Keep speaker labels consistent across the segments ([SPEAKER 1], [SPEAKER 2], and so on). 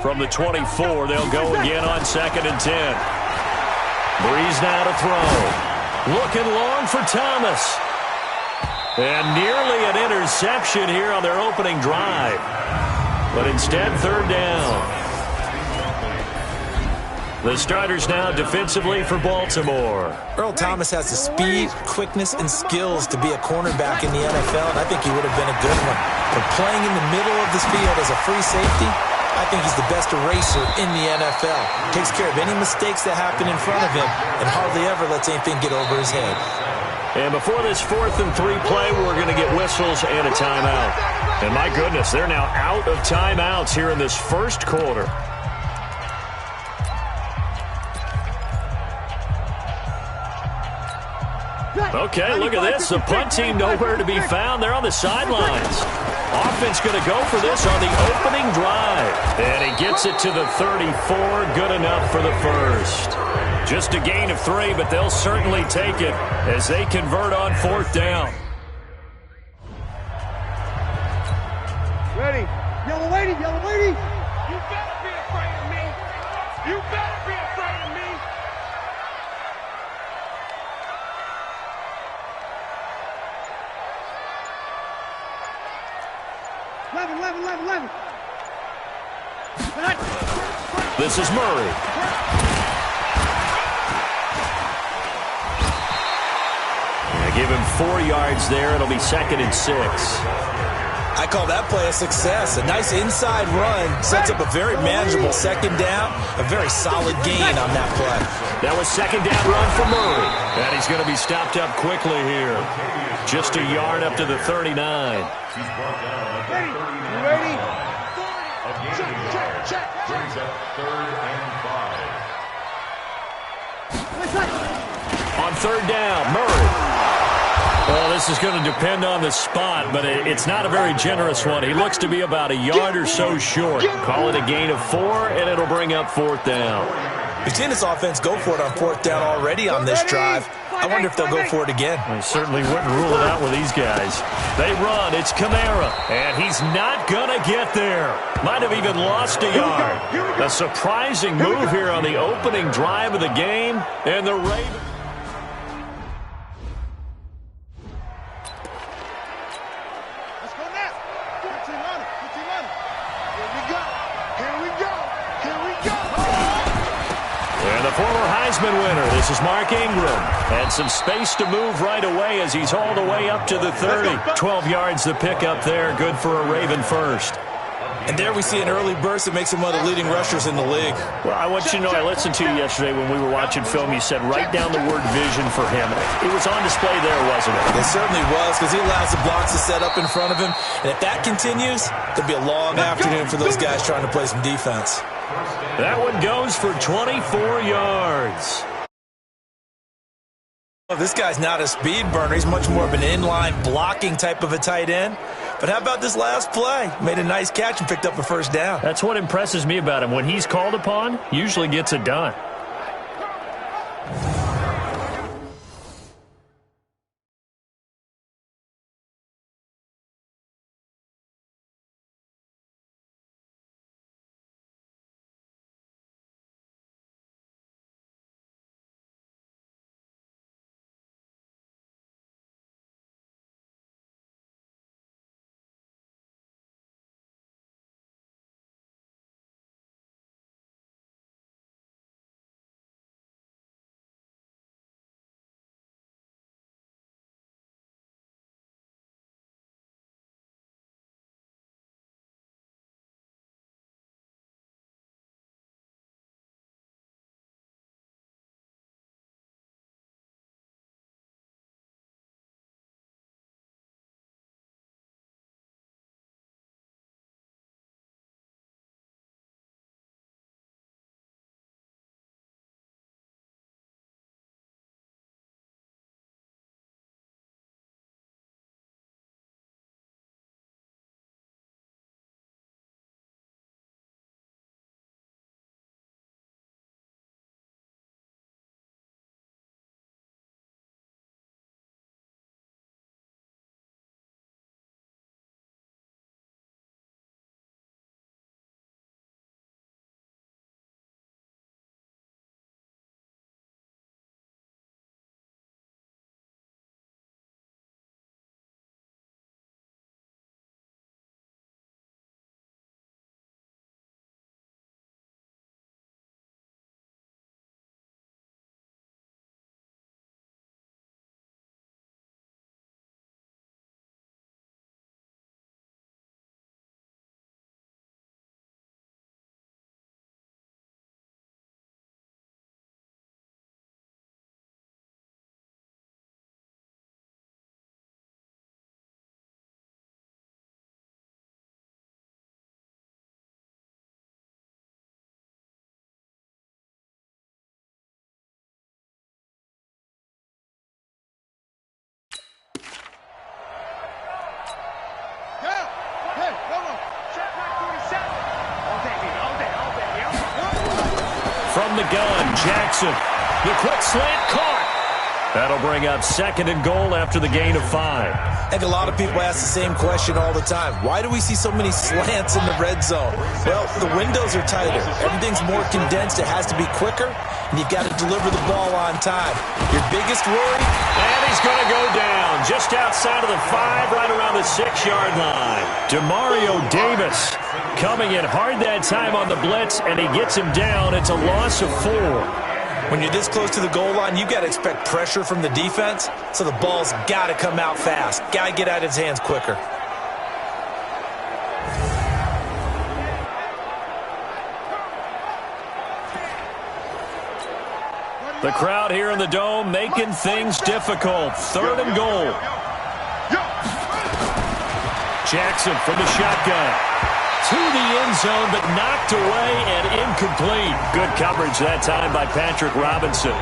[SPEAKER 1] From the 24, they'll go again on 2nd and 10. Breeze now to throw. Looking long for Thomas. And nearly an interception here on their opening drive. But instead, 3rd down. The starters now defensively for Baltimore.
[SPEAKER 2] Earl Thomas has the speed, quickness, and skills to be a cornerback in the NFL, and I think he would have been a good one. But playing in the middle of this field as a free safety, I think he's the best eraser in the NFL. Takes care of any mistakes that happen in front of him and hardly ever lets anything get over his head.
[SPEAKER 1] And before this 4th and 3 play, we're going to get whistles and a timeout. And my goodness, they're now out of timeouts here in this first quarter. Okay, look at this. The punt team nowhere to be found. They're on the sidelines. Offense going to go for this on the opening drive. And he gets it to the 34. Good enough for the first. Just a gain of 3, but they'll certainly take it as they convert on 4th down.
[SPEAKER 3] Ready. Yellow lady, yellow lady. You better be afraid of me. You better be afraid of me. 11.
[SPEAKER 1] This is Murray. Give him 4 yards there. It'll be 2nd and 6.
[SPEAKER 2] I call that play a success. A nice inside run sets up a very manageable 2nd down. A very solid gain on that play.
[SPEAKER 1] That was 2nd down run for Murray. And he's going to be stopped up quickly here. Just a yard up to the 39.
[SPEAKER 3] Ready? You ready? Check.
[SPEAKER 4] Brings up 3rd and 5.
[SPEAKER 1] On 3rd down, Murray. Well, this is going to depend on the spot, but it's not a very generous one. He looks to be about a yard or so short. Call it a gain of 4, and it'll bring up 4th down.
[SPEAKER 2] We've seen this offense go for it on 4th down already on this drive. I wonder if they'll go for it again.
[SPEAKER 1] I certainly wouldn't rule it out with these guys. They run. It's Kamara, and he's not going to get there. Might have even lost a yard. A surprising move here on the opening drive of the game, and the Ravens. Winner. This is Mark Ingram. And some space to move right away as he's hauled away up to the 30. 12 yards the pickup there. Good for a Raven first.
[SPEAKER 2] And there we see an early burst that makes him one of the leading rushers in the league.
[SPEAKER 1] Well, I want you to know, I listened to you yesterday when we were watching film. You said write down the word vision for him. It was on display there, wasn't it?
[SPEAKER 2] It certainly was, because he allows the blocks to set up in front of him. And if that continues, there'll be a long afternoon for those guys trying to play some defense.
[SPEAKER 1] That one goes for 24 yards.
[SPEAKER 2] This guy's not a speed burner. He's much more of an inline blocking type of a tight end. But how about this last play? Made a nice catch and picked up a 1st down.
[SPEAKER 1] That's what impresses me about him. When he's called upon, usually gets it done. from the gun. Jackson, the quick slant caught. That'll bring up 2nd and goal after the gain of 5.
[SPEAKER 2] I think a lot of people ask the same question all the time. Why do we see so many slants in the red zone? Well, the windows are tighter. Everything's more condensed. It has to be quicker, and you've got to deliver the ball on time. Your biggest worry?
[SPEAKER 1] And he's going to go down just outside of the 5, right around the 6-yard line. Demario Davis coming in hard that time on the blitz, and he gets him down. It's a loss of 4.
[SPEAKER 2] When you're this close to the goal line, you've got to expect pressure from the defense, so the ball's got to come out fast. Got to get out of his hands quicker.
[SPEAKER 1] The crowd here in the Dome making things difficult. 3rd and goal. Jackson from the shotgun. To the end zone, but knocked away and incomplete. Good coverage that time by Patrick Robinson.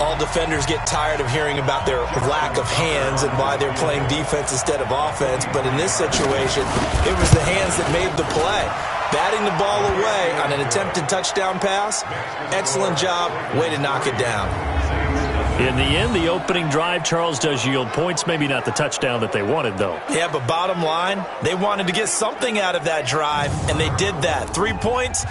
[SPEAKER 2] All defenders get tired of hearing about their lack of hands and why they're playing defense instead of offense. But in this situation, it was the hands that made the play. Batting the ball away on an attempted touchdown pass. Excellent job. Way to knock it down.
[SPEAKER 1] In the end, the opening drive, Charles, does yield points. Maybe not the touchdown that they wanted, though.
[SPEAKER 2] Yeah, but bottom line, they wanted to get something out of that drive, and they did that. 3 points.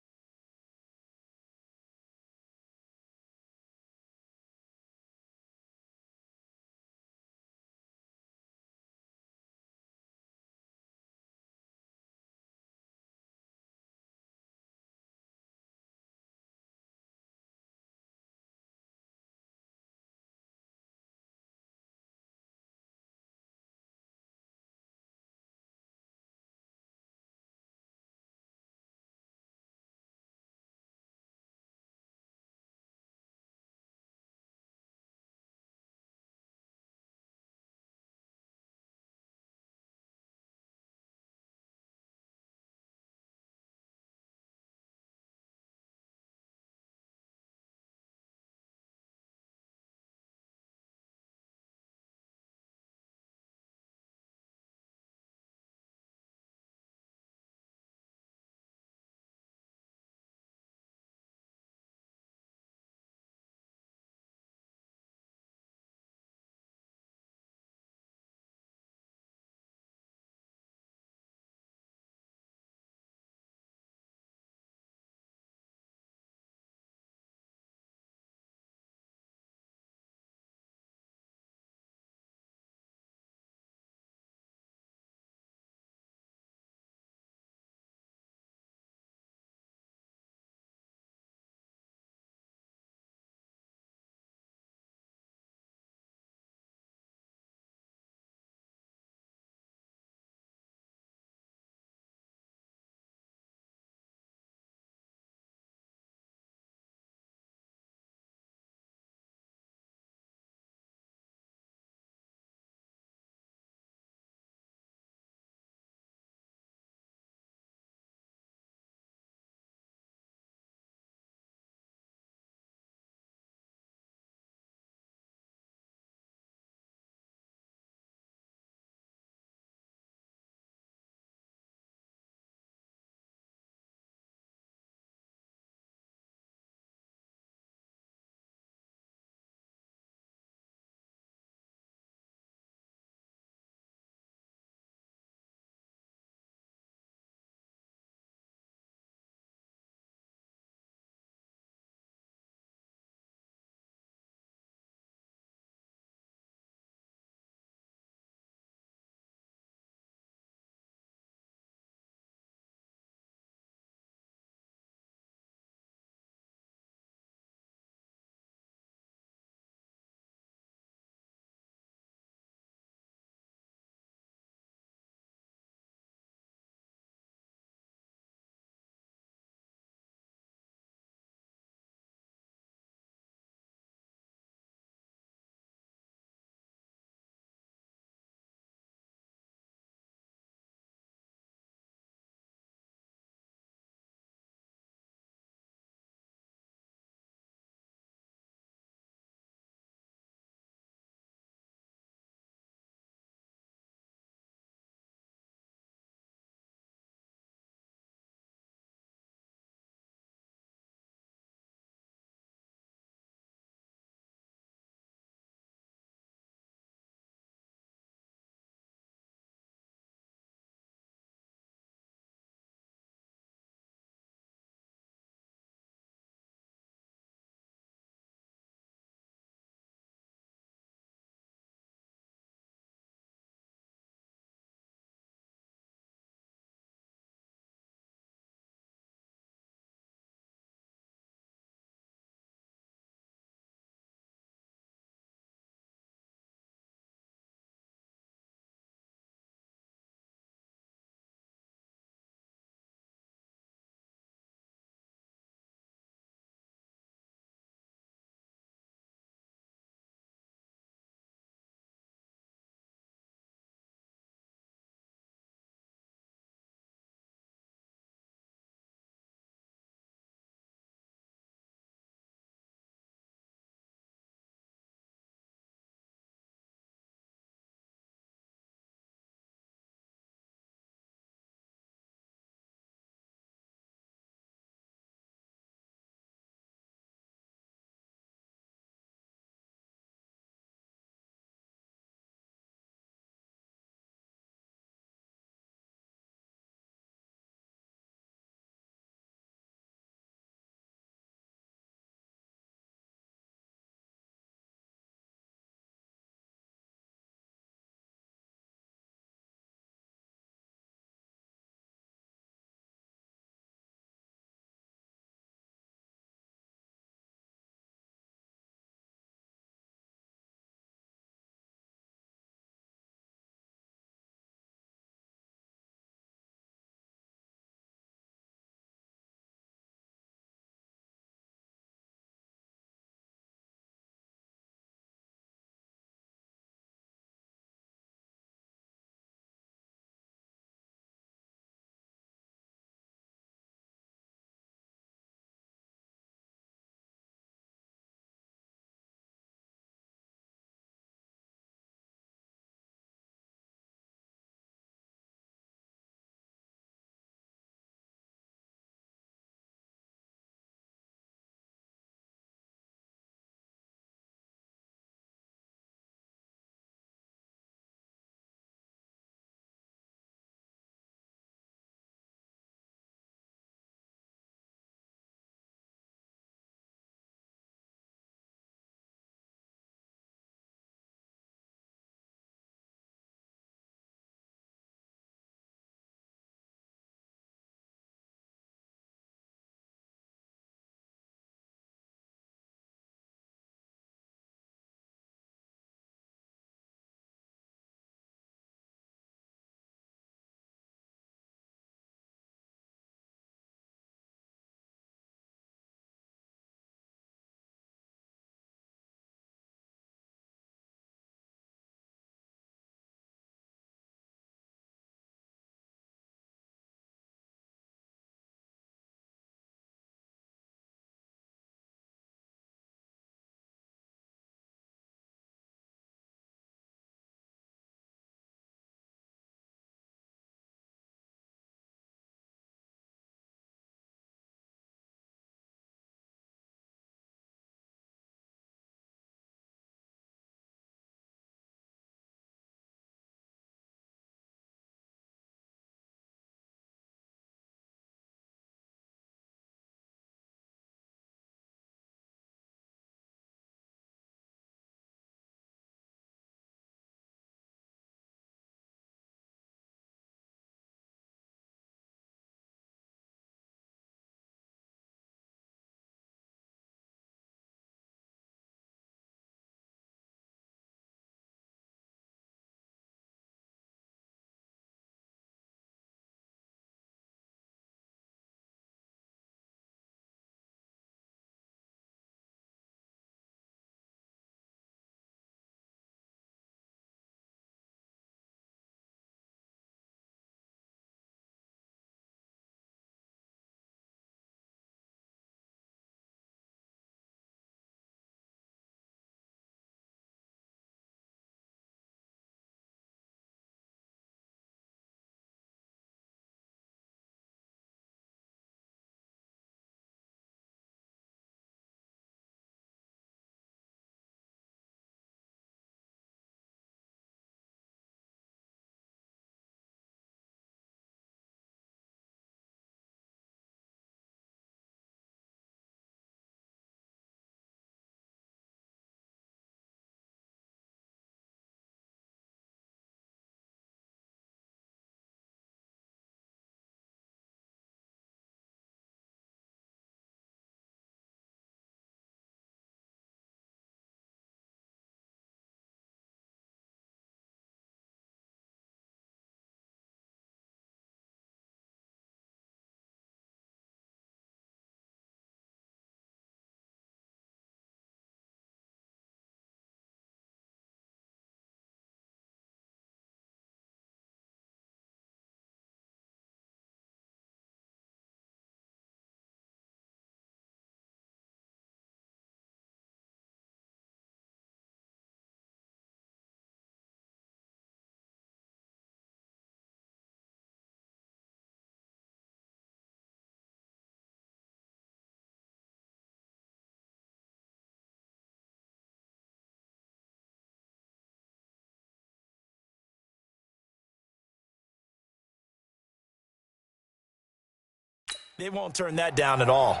[SPEAKER 2] They won't turn that down at all.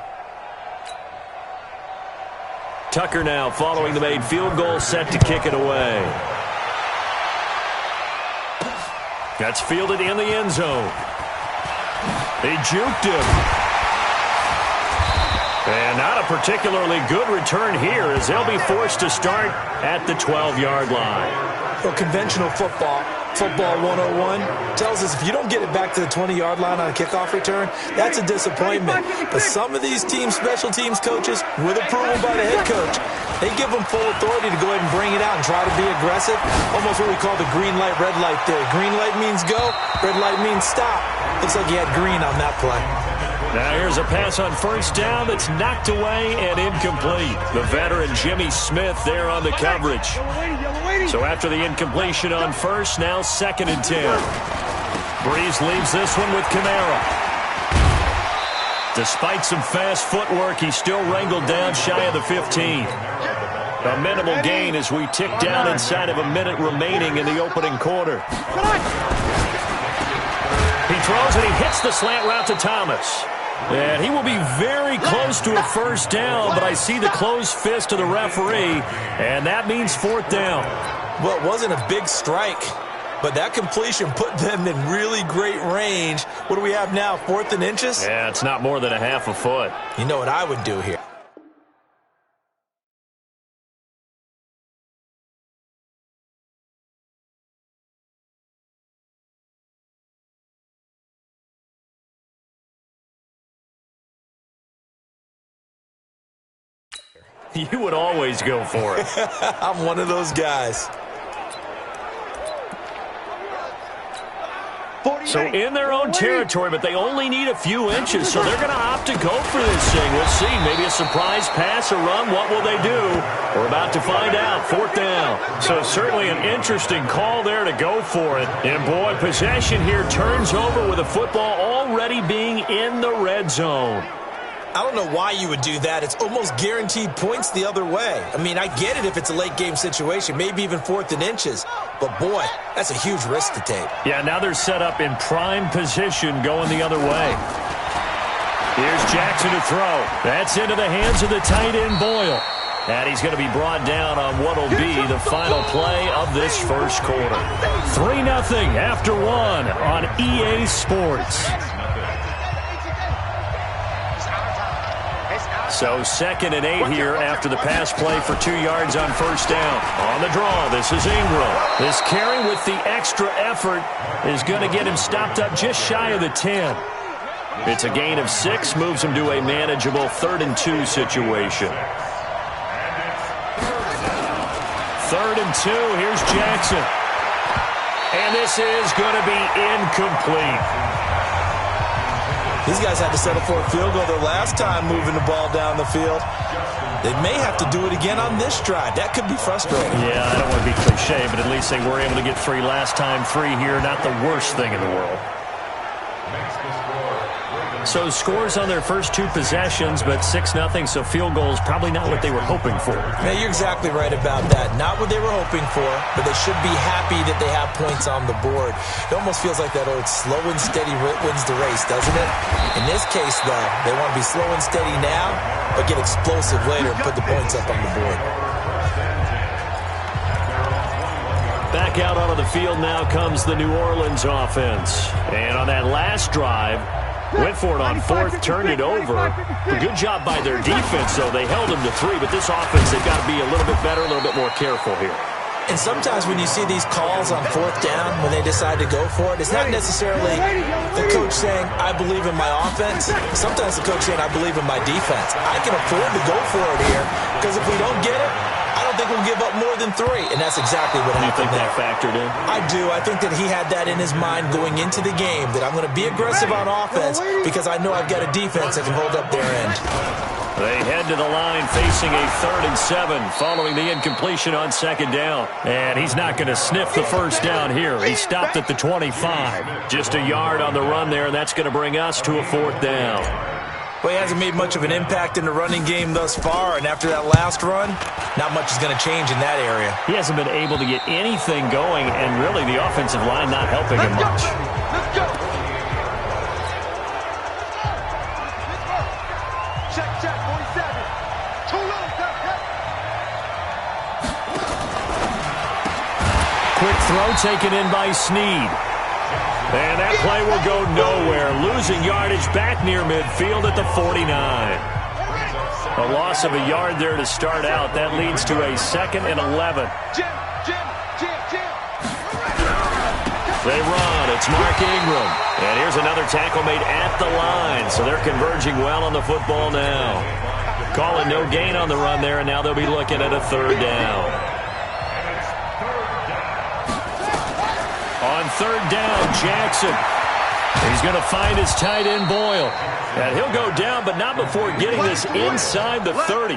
[SPEAKER 1] Tucker now following the made field goal, set to kick it away. That's fielded in the end zone. They juked him. And not a particularly good return here as they'll be forced to start at the 12-yard line.
[SPEAKER 2] Well, conventional football 101, tells us if you don't get it back to the 20-yard line on a kickoff return, that's a disappointment. But some of these special teams coaches, with approval by the head coach, they give them full authority to go ahead and bring it out and try to be aggressive. Almost what we call the green light, red light theory. Green light means go, red light means stop. Looks like he had green on that play.
[SPEAKER 1] Now here's a pass on first down that's knocked away and incomplete. The veteran Jimmy Smith there on the coverage. So after the incompletion on first, now 2nd and 10. Breeze leaves this one with Kamara. Despite some fast footwork, he's still wrangled down shy of the 15. A minimal gain as we tick down inside of a minute remaining in the opening quarter. He throws and he hits the slant route to Thomas. And he will be very close to a first down, but I see the closed fist of the referee, and that means 4th down.
[SPEAKER 2] Well, it wasn't a big strike, but that completion put them in really great range. What do we have now, 4th and inches?
[SPEAKER 1] Yeah, it's not more than a half a foot.
[SPEAKER 2] You know what I would do here?
[SPEAKER 1] You would always go for it.
[SPEAKER 2] I'm one of those guys.
[SPEAKER 1] So in their own territory, but they only need a few inches, so they're going to opt to go for this thing. We'll see. Maybe a surprise pass or run. What will they do? We're about to find out. 4th down. So certainly an interesting call there to go for it. And, boy, possession here turns over with the football already being in the red zone.
[SPEAKER 2] I don't know why you would do that. It's almost guaranteed points the other way. I mean, I get it if it's a late-game situation, maybe even 4th and inches. But, boy, that's a huge risk to take.
[SPEAKER 1] Yeah, now they're set up in prime position going the other way. Here's Jackson to throw. That's into the hands of the tight end, Boyle. And he's going to be brought down on what will be the final play of this first quarter. 3-0 after 1 on EA Sports. So 2nd and 8 here after the pass play for 2 yards on first down. On the draw, this is Ingram. This carry with the extra effort is going to get him stopped up just shy of the 10. It's a gain of 6, moves him to a manageable 3rd and 2 situation. 3rd and 2, here's Jackson. And this is going to be incomplete.
[SPEAKER 2] These guys had to settle for a field goal their last time moving the ball down the field. They may have to do it again on this drive. That could be frustrating.
[SPEAKER 1] Yeah, I don't want to be cliche, but at least they were able to get 3 last time. 3 here, not the worst thing in the world. So scores on their first 2 possessions, but 6-0, so field goals probably not what they were hoping for.
[SPEAKER 2] Yeah, you're exactly right about that. Not what they were hoping for, but they should be happy that they have points on the board. It almost feels like that old slow and steady wins the race, doesn't it? In this case, though, they want to be slow and steady now, but get explosive later and put the points up on the board.
[SPEAKER 1] Back out onto the field now comes the New Orleans offense. And on that last drive, went for it on 4th, turned it over. A good job by their defense, though. They held them to 3, but this offense, they've got to be a little bit better, a little bit more careful here.
[SPEAKER 2] And sometimes when you see these calls on 4th down, when they decide to go for it, it's not necessarily the coach saying, I believe in my offense. Sometimes the coach saying, I believe in my defense. I can afford to go for it here, because if we don't get it, I don't think we'll give up more than 3, and that's exactly what happened there.
[SPEAKER 1] You think that factored in?
[SPEAKER 2] I do. I think that he had that in his mind going into the game, that I'm going to be aggressive on offense because I know I've got a defense that can hold up their end.
[SPEAKER 1] They head to the line facing a 3rd and 7 following the incompletion on 2nd down. And he's not going to sniff the first down here. He stopped at the 25. Just a yard on the run there, and that's going to bring us to a 4th down.
[SPEAKER 2] Well, he hasn't made much of an impact in the running game thus far, and after that last run, not much is going to change in that area.
[SPEAKER 1] He hasn't been able to get anything going, and really the offensive line not helping him much.
[SPEAKER 3] Let's go.
[SPEAKER 1] throw taken in by Snead. And that play will go nowhere, losing yardage back near midfield at the 49. A loss of a yard there to start out. That leads to a 2nd and 11. They run. It's Mark Ingram. And here's another tackle made at the line. So they're converging well on the football now. Calling no gain on the run there, and now they'll be looking at a 3rd down. On 3rd down, Jackson. He's going to find his tight end, Boyle. And he'll go down, but not before getting this inside the 30.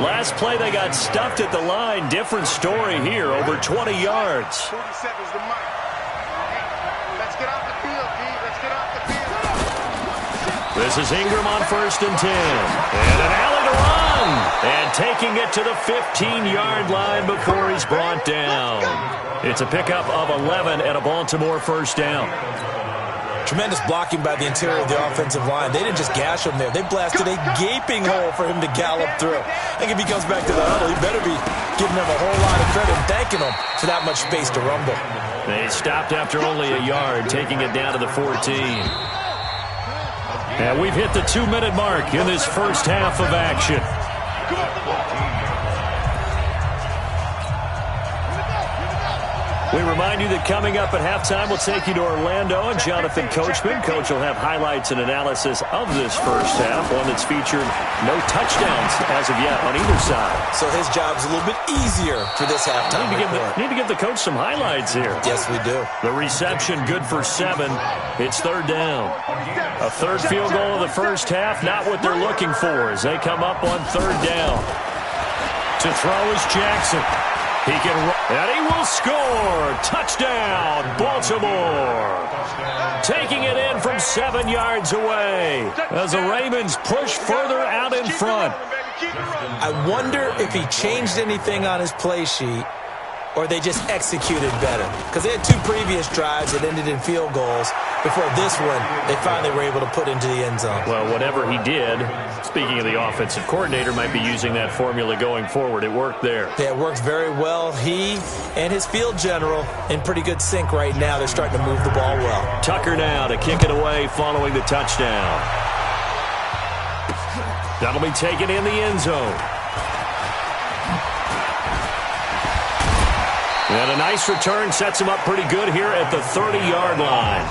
[SPEAKER 1] Last play, they got stuffed at the line. Different story here, over 20 yards.
[SPEAKER 3] 40 seconds to mark. Let's get off the field, D. Let's get off the field.
[SPEAKER 1] This is Ingram on 1st and 10. And an alley to run. And taking it to the 15-yard line before he's brought down. It's a pickup of 11 and a Baltimore 1st down.
[SPEAKER 2] Tremendous blocking by the interior of the offensive line. They didn't just gash him there. They blasted a gaping hole for him to gallop through. I think if he comes back to the huddle, he better be giving them a whole lot of credit and thanking them for that much space to rumble.
[SPEAKER 1] They stopped after only a yard, taking it down to the 14. And we've hit the 2-minute mark in this first half of action. We remind you that coming up at halftime, we'll take you to Orlando and Jonathan Coachman. Coach will have highlights and analysis of this first half, one that's featured no touchdowns as of yet on either side.
[SPEAKER 2] So his job's a little bit easier for this halftime.
[SPEAKER 1] Need to give the coach some highlights here.
[SPEAKER 2] Yes, we do.
[SPEAKER 1] The reception good for 7. It's 3rd down. A 3rd field goal of the first half, not what they're looking for as they come up on 3rd down. To throw is Jackson. He can run, and he will score. Touchdown, Baltimore. Taking it in from 7 yards away as the Ravens push further out in front.
[SPEAKER 2] I wonder if he changed anything on his play sheet or they just executed better. Because they had 2 previous drives that ended in field goals. Before this one, they finally were able to put into the end zone.
[SPEAKER 1] Well, whatever he did, speaking of the offensive coordinator, might be using that formula going forward. It worked there.
[SPEAKER 2] Yeah, it worked very well. He and his field general in pretty good sync right now. They're starting to move the ball well.
[SPEAKER 1] Tucker now to kick it away following the touchdown. That'll be taken in the end zone. And a nice return sets him up pretty good here at the 30-yard line.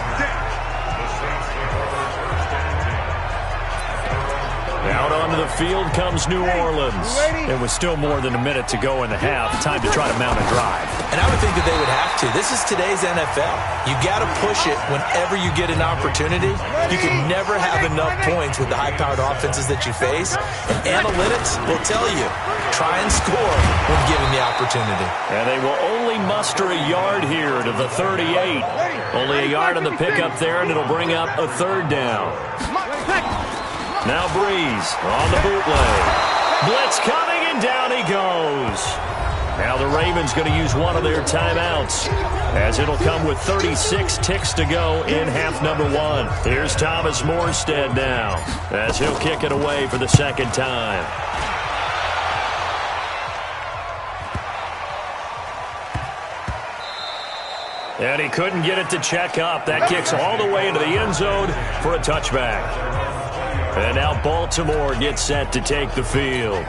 [SPEAKER 1] Out onto the field comes New Orleans. It was still more than a minute to go in the half. Time to try to mount a drive.
[SPEAKER 2] And I would think that they would have to. This is today's NFL. You got to push it whenever you get an opportunity. You can never have enough points with the high-powered offenses that you face. And analytics will tell you, try and score when given the opportunity.
[SPEAKER 1] And they will only muster a yard here to the 38. Only a yard on the pickup there, and it'll bring up a 3rd down. Now Breeze on the bootleg. Blitz coming, and down he goes. Now the Ravens going to use one of their timeouts, as it'll come with 36 ticks to go in half number 1. Here's Thomas Morstead now, as he'll kick it away for the 2nd time. And he couldn't get it to check up. That kicks all the way into the end zone for a touchback. And now Baltimore gets set to take the field.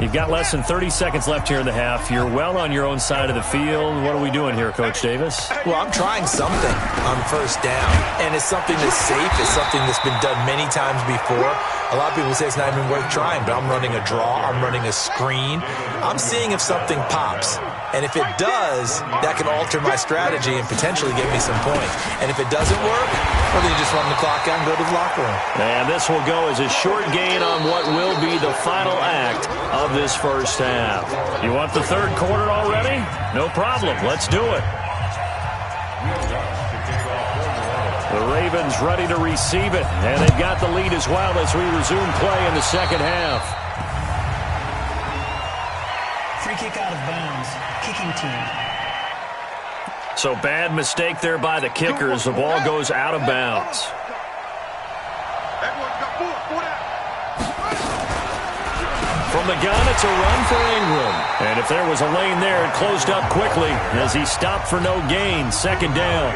[SPEAKER 1] You've got less than 30 seconds left here in the half. You're well on your own side of the field. What are we doing here, Coach Davis?
[SPEAKER 2] Well, I'm trying something on 1st down, and it's something that's safe. It's something that's been done many times before. A lot of people say it's not even worth trying, but I'm running a draw. I'm running a screen. I'm seeing if something pops. And if it does, that can alter my strategy and potentially give me some points. And if it doesn't work, well, then you just run the clock out and go to the locker room.
[SPEAKER 1] And this will go as a short gain on what will be the final act of this first half. You want the 3rd quarter already? No problem. Let's do it. The Ravens ready to receive it, and they've got the lead as well as we resume play in the 2nd half.
[SPEAKER 5] Free kick out of bounds. Kicking team.
[SPEAKER 1] So bad mistake there by the kickers. The ball goes out of bounds. From From the gun, it's a run for Ingram. And if there was a lane there, it closed up quickly as he stopped for no gain. Second down.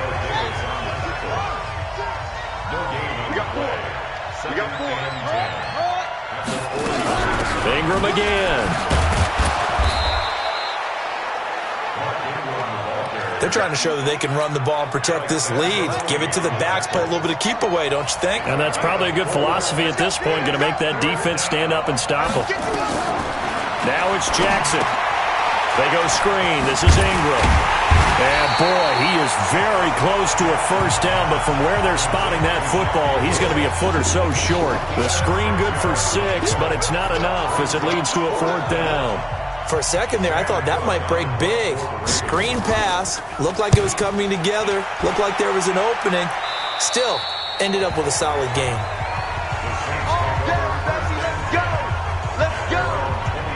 [SPEAKER 1] Ingram again.
[SPEAKER 2] They're trying to show that they can run the ball and protect this lead. Give it to the backs, play a little bit of keep away, don't you think?
[SPEAKER 1] And that's probably a good philosophy at this point, going to make that defense stand up and stop them. Now it's Jackson. They go screen. This is Ingram. And, boy, he is very close to a first down, but from where they're spotting that football, he's going to be a foot or so short. The screen good for 6, but it's not enough as it leads to a fourth down.
[SPEAKER 2] For a second there, I thought that might break big. Screen pass. Looked like it was coming together. Looked like there was an opening. Still, ended up with a solid game.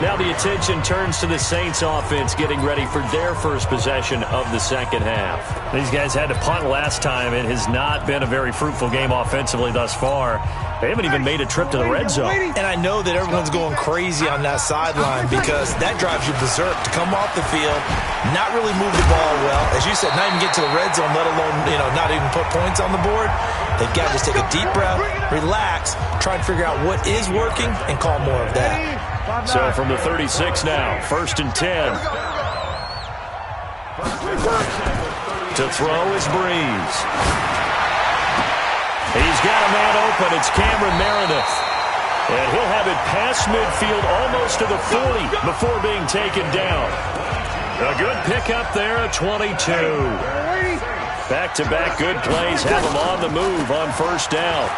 [SPEAKER 1] Now the attention turns to the Saints offense getting ready for their first possession of the second half. These guys had to punt last time. It has not been a very fruitful game offensively thus far. They haven't even made a trip to the red zone.
[SPEAKER 2] And I know that everyone's going crazy on that sideline because that drives you berserk to come off the field, not really move the ball well. As you said, not even get to the red zone, let alone, not even put points on the board. They've got to just take a deep breath, relax, try and figure out what is working, and call more of that.
[SPEAKER 1] So from the 36 now, 1st and 10. To throw is Breeze. He's got a man open. It's Cameron Meredith. And he'll have it past midfield almost to the 40 before being taken down. A good pickup there at 22. Back-to-back good plays have him on the move on first down.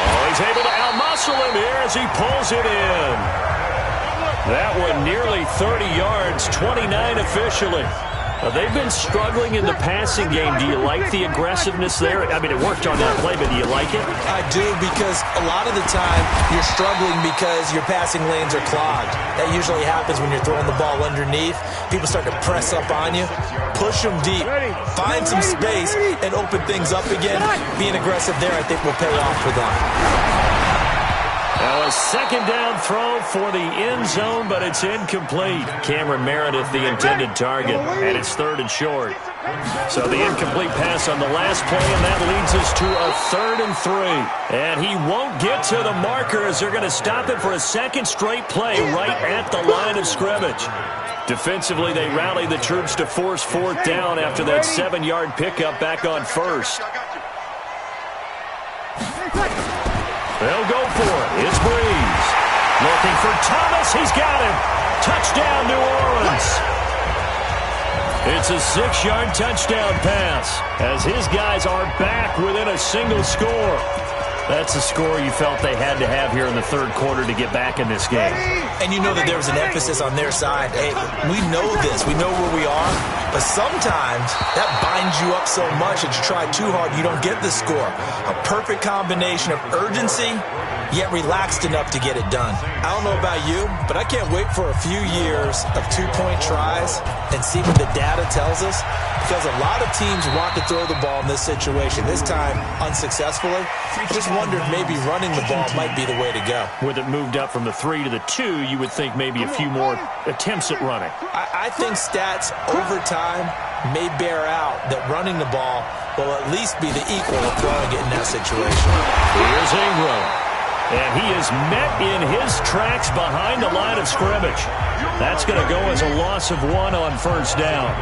[SPEAKER 1] Oh, he's able to out-muscle him here as he pulls it in. That one nearly 30 yards, 29 officially. They've been struggling in the passing game. Do you like the aggressiveness there? I mean, it worked on that play, but do you like it?
[SPEAKER 2] I do, because a lot of the time you're struggling because your passing lanes are clogged. That usually happens when you're throwing the ball underneath. People start to press up on you. Push them deep. Find some space and open things up again. Being aggressive there, I think, will pay off for them.
[SPEAKER 1] Now a second down throw for the end zone, but it's incomplete. Cameron Meredith, the intended target, and it's 3rd and short. So the incomplete pass on the last play, and that leads us to a 3rd and 3. And he won't get to the marker as they're going to stop it for a second straight play right at the line of scrimmage. Defensively, they rally the troops to force 4th down after that 7-yard pickup back on 1st. They'll go for it. It's Breeze. Looking for Thomas. He's got him. Touchdown, New Orleans. It's a 6-yard touchdown pass as his guys are back within a single score. That's a score you felt they had to have here in the 3rd quarter to get back in this game.
[SPEAKER 2] And you know that there was an emphasis on their side. Hey, we know this. We know where we are. But sometimes that binds you up so much that you try too hard, you don't get the score. A perfect combination of urgency, yet relaxed enough to get it done. I don't know about you, but I can't wait for a few years of 2-point tries and see what the data tells us. Because a lot of teams want to throw the ball in this situation, this time unsuccessfully. I just wonder if maybe running the ball might be the way to go.
[SPEAKER 1] With it moved up from the 3 to the 2, you would think maybe a few more attempts at running.
[SPEAKER 2] I think stats over time may bear out that running the ball will at least be the equal of throwing it in that situation.
[SPEAKER 1] Here's Ingram. And he is met in his tracks behind the line of scrimmage. That's going to go as a loss of 1 on first down.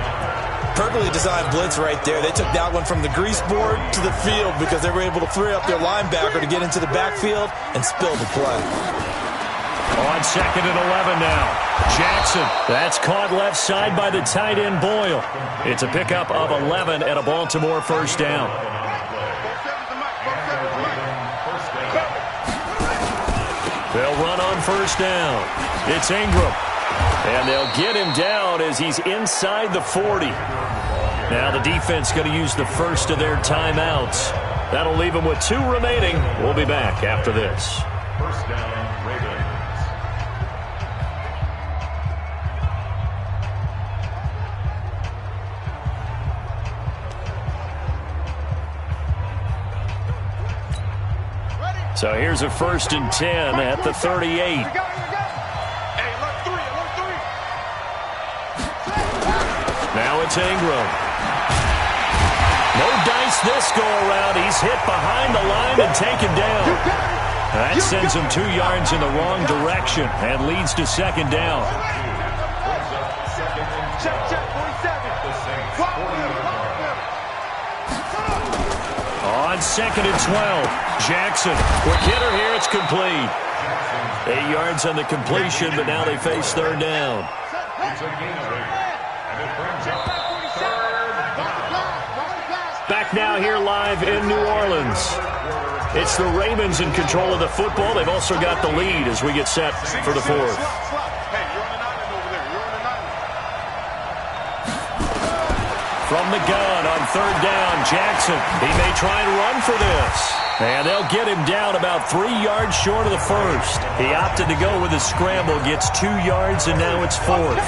[SPEAKER 2] Perfectly designed blitz right there. They took that one from the grease board to the field because they were able to free up their linebacker to get into the backfield and spill the play.
[SPEAKER 1] On 2nd and 11 now. Jackson. That's caught left side by the tight end Boyle. It's a pickup of 11 and a Baltimore first down. They'll run on first down. It's Ingram. And they'll get him down as he's inside the 40. Now the defense going to use the first of their timeouts. That'll leave them with 2 remaining. We'll be back after this.
[SPEAKER 4] First down, Ravens.
[SPEAKER 1] So here's a 1st and 10 at the 38. Now it's Ingram. No dice this go-around. He's hit behind the line and taken down. That sends him 2 yards in the wrong direction and leads to 2nd down. On 2nd and 12, Jackson. Quick hitter here. It's complete. 8 yards on the completion, but now they face 3rd down. Back now here live in New Orleans. It's the Ravens in control of the football. They've also got the lead as we get set for the 4th. From the gun on 3rd down, Jackson. He may try and run for this. And they'll get him down about 3 yards short of the 1st. He opted to go with a scramble, gets 2 yards, and now it's 4th.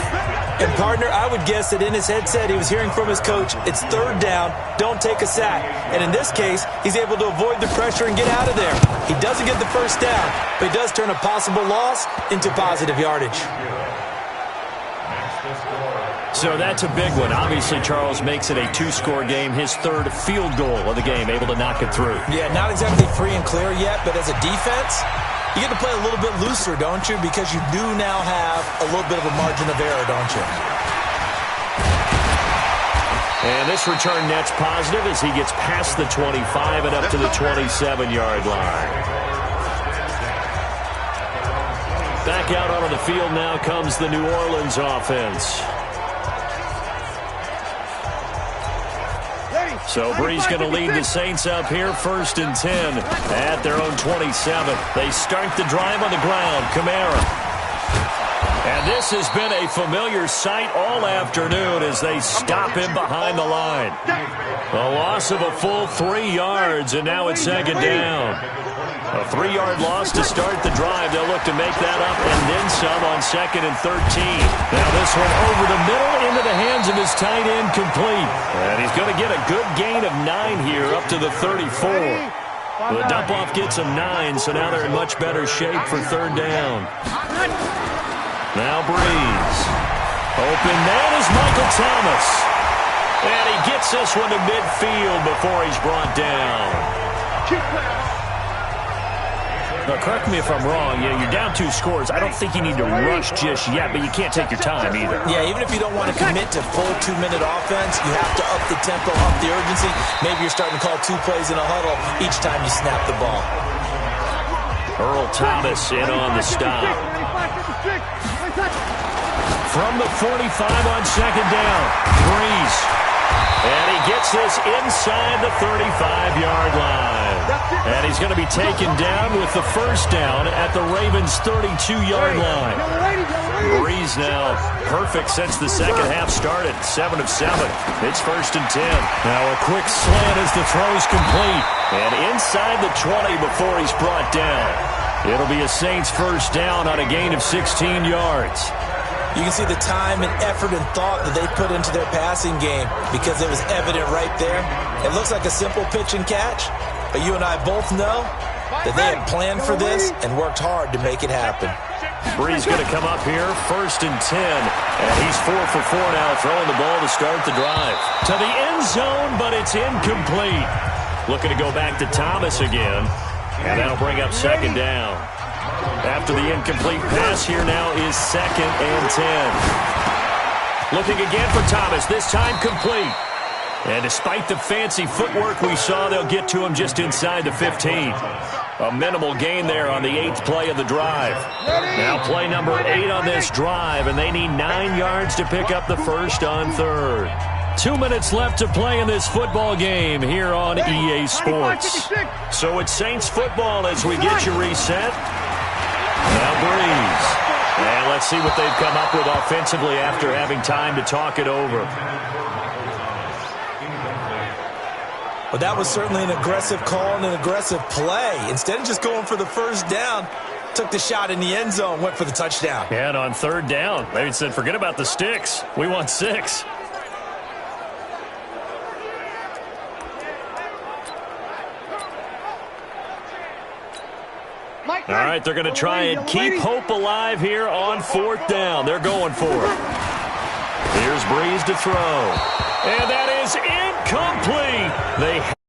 [SPEAKER 2] And, partner, I would guess that in his headset he was hearing from his coach, it's 3rd down, don't take a sack. And in this case, he's able to avoid the pressure and get out of there. He doesn't get the 1st down, but he does turn a possible loss into positive yardage.
[SPEAKER 1] So that's a big one. Obviously, Charles makes it a 2-score game, his 3rd field goal of the game, able to knock it through.
[SPEAKER 2] Yeah, not exactly free and clear yet, but as a defense, you get to play a little bit looser, don't you? Because you do now have a little bit of a margin of error, don't you?
[SPEAKER 1] And this return net's positive as he gets past the 25 and up to the 27-yard line. Back out onto the field now comes the New Orleans offense. So Bree's going to lead the Saints up here, 1st and 10 at their own 27. They start the drive on the ground. Kamara. And this has been a familiar sight all afternoon as they stop him behind the line. A loss of a full 3 yards, and now it's 2nd down. A 3-yard loss to start the drive. They'll look to make that up and then some on 2nd and 13. Now this one over the middle into the hands of his tight end, complete. And he's going to get a good gain of 9 here up to the 34. The dump-off gets him 9, so now they're in much better shape for 3rd down. Now Breeze. Open man is Michael Thomas. And he gets this one to midfield before he's brought down. Now, correct me if I'm wrong. You're down 2 scores. I don't think you need to rush just yet, but you can't take your time either.
[SPEAKER 2] Yeah, even if you don't want to commit to full 2-minute offense, you have to up the tempo, up the urgency. Maybe you're starting to call 2 plays in a huddle each time you snap the ball.
[SPEAKER 1] Earl Thomas in on the stop. From the 45 on 2nd down, Breeze. And he gets this inside the 35-yard line. And he's going to be taken down with the 1st down at the Ravens' 32-yard line. Breeze now perfect since the second half started. 7 of 7. It's 1st and 10. Now a quick slant as the throw's complete. And inside the 20 before he's brought down. It'll be a Saints 1st down on a gain of 16 yards.
[SPEAKER 2] You can see the time and effort and thought that they put into their passing game because it was evident right there. It looks like a simple pitch and catch, but you and I both know that they had planned for this and worked hard to make it happen.
[SPEAKER 1] Bree's going to come up here, 1st and 10, and he's 4 for 4 now, throwing the ball to start the drive. To the end zone, but it's incomplete. Looking to go back to Thomas again, and that'll bring up 2nd down. After the incomplete pass, here now is 2nd and 10. Looking again for Thomas, this time complete. And despite the fancy footwork we saw, they'll get to him just inside the 15. A minimal gain there on the 8th play of the drive. Now play number 8 on this drive, and they need 9 yards to pick up the 1st on 3rd. 2 minutes left to play in this football game here on EA Sports. So it's Saints football as we get you reset. Now Breeze. And let's see what they've come up with offensively after having time to talk it over.
[SPEAKER 2] Well, that was certainly an aggressive call and an aggressive play. Instead of just going for the 1st down, took the shot in the end zone, went for the touchdown.
[SPEAKER 1] And on 3rd down, they said, forget about the sticks. We want 6. All right, they're going to try and keep hope alive here on fourth down. They're going for it. Here's Breeze to throw. And that is incomplete. They